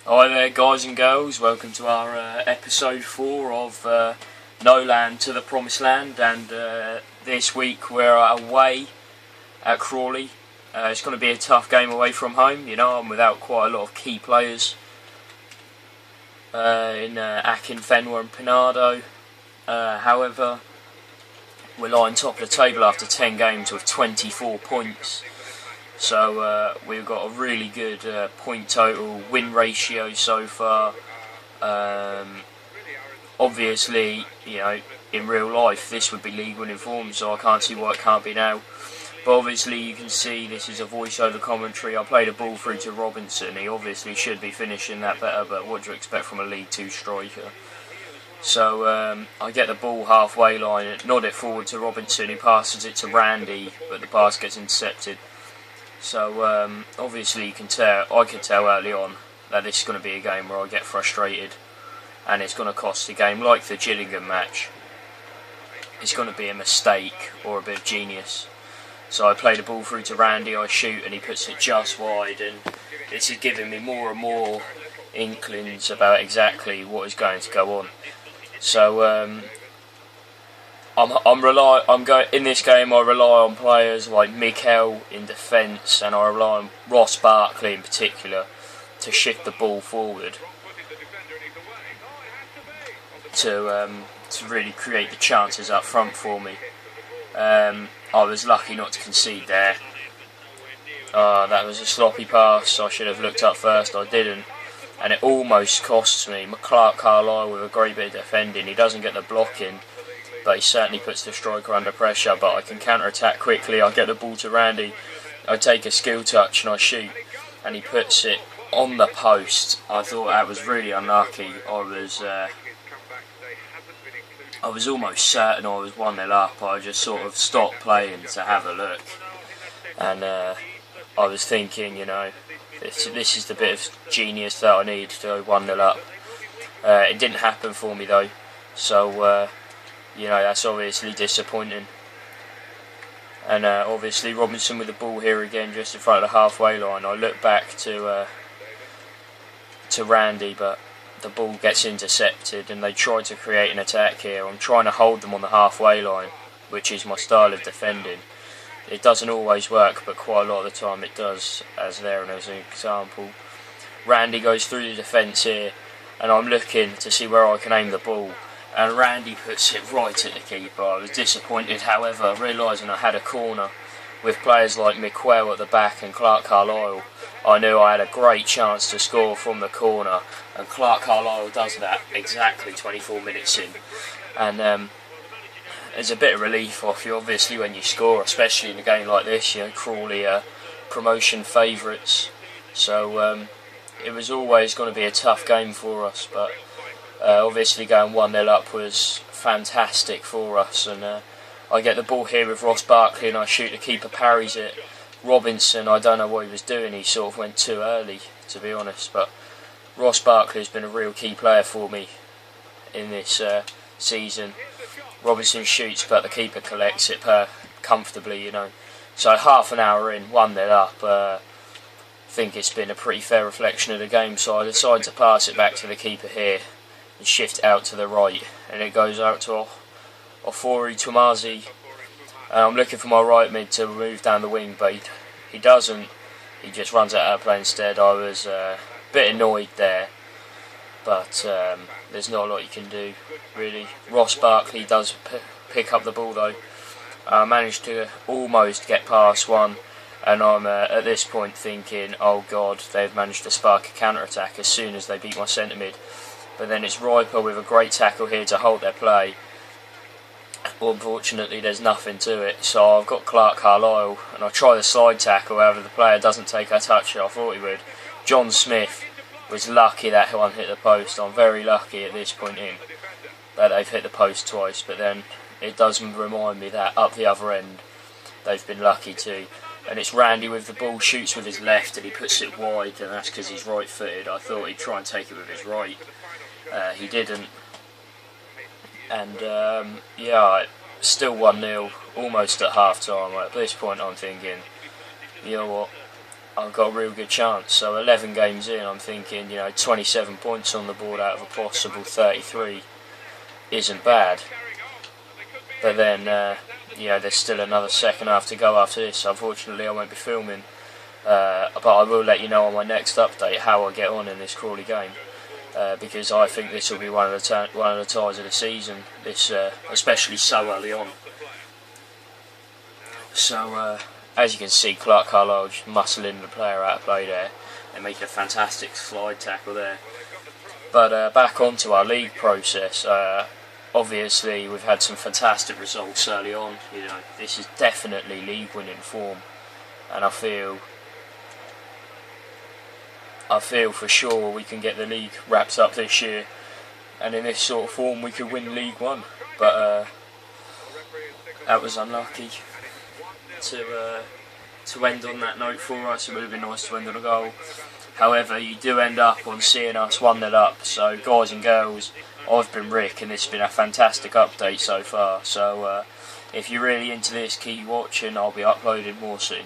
Hi there guys and girls, welcome to our episode 4 of No Land to the Promised Land, and this week we're away at Crawley. It's going to be a tough game away from home. You know, I'm without quite a lot of key players in Akinfenwa and Pinado. However, we're lying top of the table after 10 games with 24 points. So we've got a really good point total, win ratio so far. Obviously, you know, in real life this would be league winning form, so I can't see why it can't be now. But obviously you can see this is a voiceover commentary. I played a ball through to Robinson. He obviously should be finishing that better, but what do you expect from a League 2 striker? So I get the ball halfway line, nod it forward to Robinson, who passes it to Randy, but the pass gets intercepted. So obviously you can tell, I could tell early on that this is going to be a game where I get frustrated, and it's going to cost the game, like the Gillingham match. It's going to be a mistake or a bit of genius. So I play the ball through to Randy, I shoot, and he puts it just wide, and this is giving me more and more inklings about exactly what is going to go on. So in this game I rely on players like Mikel in defence, and I rely on Ross Barkley in particular to shift the ball forward to really create the chances up front for me. I was lucky not to concede there. That was a sloppy pass. I should have looked up first, I didn't, and it almost costs me. Clark Carlisle with a great bit of defending, he doesn't get the block in, but he certainly puts the striker under pressure. But I can counter-attack quickly. I get the ball to Randy, I take a skill touch and I shoot, and he puts it on the post. I thought that was really unlucky. I was almost certain I was 1-0 up. I just sort of stopped playing to have a look, and I was thinking, you know, this is the bit of genius that I need to go 1-0 up. It didn't happen for me though, so you know, that's obviously disappointing. And obviously Robinson with the ball here again, just in front of the halfway line. I look back to Randy, but the ball gets intercepted, and they try to create an attack here. I'm trying to hold them on the halfway line, which is my style of defending. It doesn't always work, but quite a lot of the time it does, as an example. Randy goes through the defence here, and I'm looking to see where I can aim the ball, and Randy puts it right at the keeper. I was disappointed, however, realising I had a corner with players like Miquel at the back and Clark Carlisle. I knew I had a great chance to score from the corner, and Clark Carlisle does that exactly 24 minutes in. And there's a bit of relief off you, obviously, when you score, especially in a game like this. You know, Crawley are promotion favourites, so it was always going to be a tough game for us, but obviously going 1-0 up was fantastic for us. And I get the ball here with Ross Barkley, and I shoot, the keeper parries it. Robinson, I don't know what he was doing, he sort of went too early, to be honest, but Ross Barkley has been a real key player for me in this season. Robinson shoots, but the keeper collects it comfortably, you know. So half an hour in, 1-0 up, I think it's been a pretty fair reflection of the game, so I decide to pass it back to the keeper here and shift out to the right, and it goes out to Ofori Tumazi. I'm looking for my right mid to move down the wing, but he doesn't. He just runs out of play instead. I was a bit annoyed there, but there's not a lot you can do, really. Ross Barkley does pick up the ball though. I managed to almost get past one, and I'm at this point thinking, oh God, they've managed to spark a counter-attack as soon as they beat my centre mid. But then it's Riper with a great tackle here to hold their play. Unfortunately there's nothing to it, so I've got Clark Carlisle, and I try the slide tackle. However, the player doesn't take a touch. I thought he would. John Smith was lucky that one hit the post. I'm very lucky at this point in that they've hit the post twice, but then it does remind me that up the other end they've been lucky too. And it's Randy with the ball, shoots with his left, and he puts it wide, and that's because he's right footed. I thought he'd try and take it with his right. He didn't. And yeah, still 1-0, almost at half time. At this point I'm thinking, you know what, I've got a real good chance. So 11 games in, I'm thinking, 27 points on the board out of a possible 33 isn't bad. But then, there's still another second half to go after this. Unfortunately, I won't be filming, but I will let you know on my next update how I get on in this Crawley game, because I think this will be one of the ties of the season. This, especially so early on. So, as you can see, Clark Carlisle just muscling the player out of play there and making a fantastic slide tackle there. But back onto our league process. Obviously, we've had some fantastic results early on. This is definitely league-winning form, and I feel for sure we can get the league wrapped up this year, and in this sort of form we could win League One. But that was unlucky to end on that note for us. It would have been nice to end on a goal. However, you do end up on seeing us 1-0 up. So guys and girls, I've been Rick, and this has been a fantastic update so far. So if you're really into this, keep watching. I'll be uploading more soon.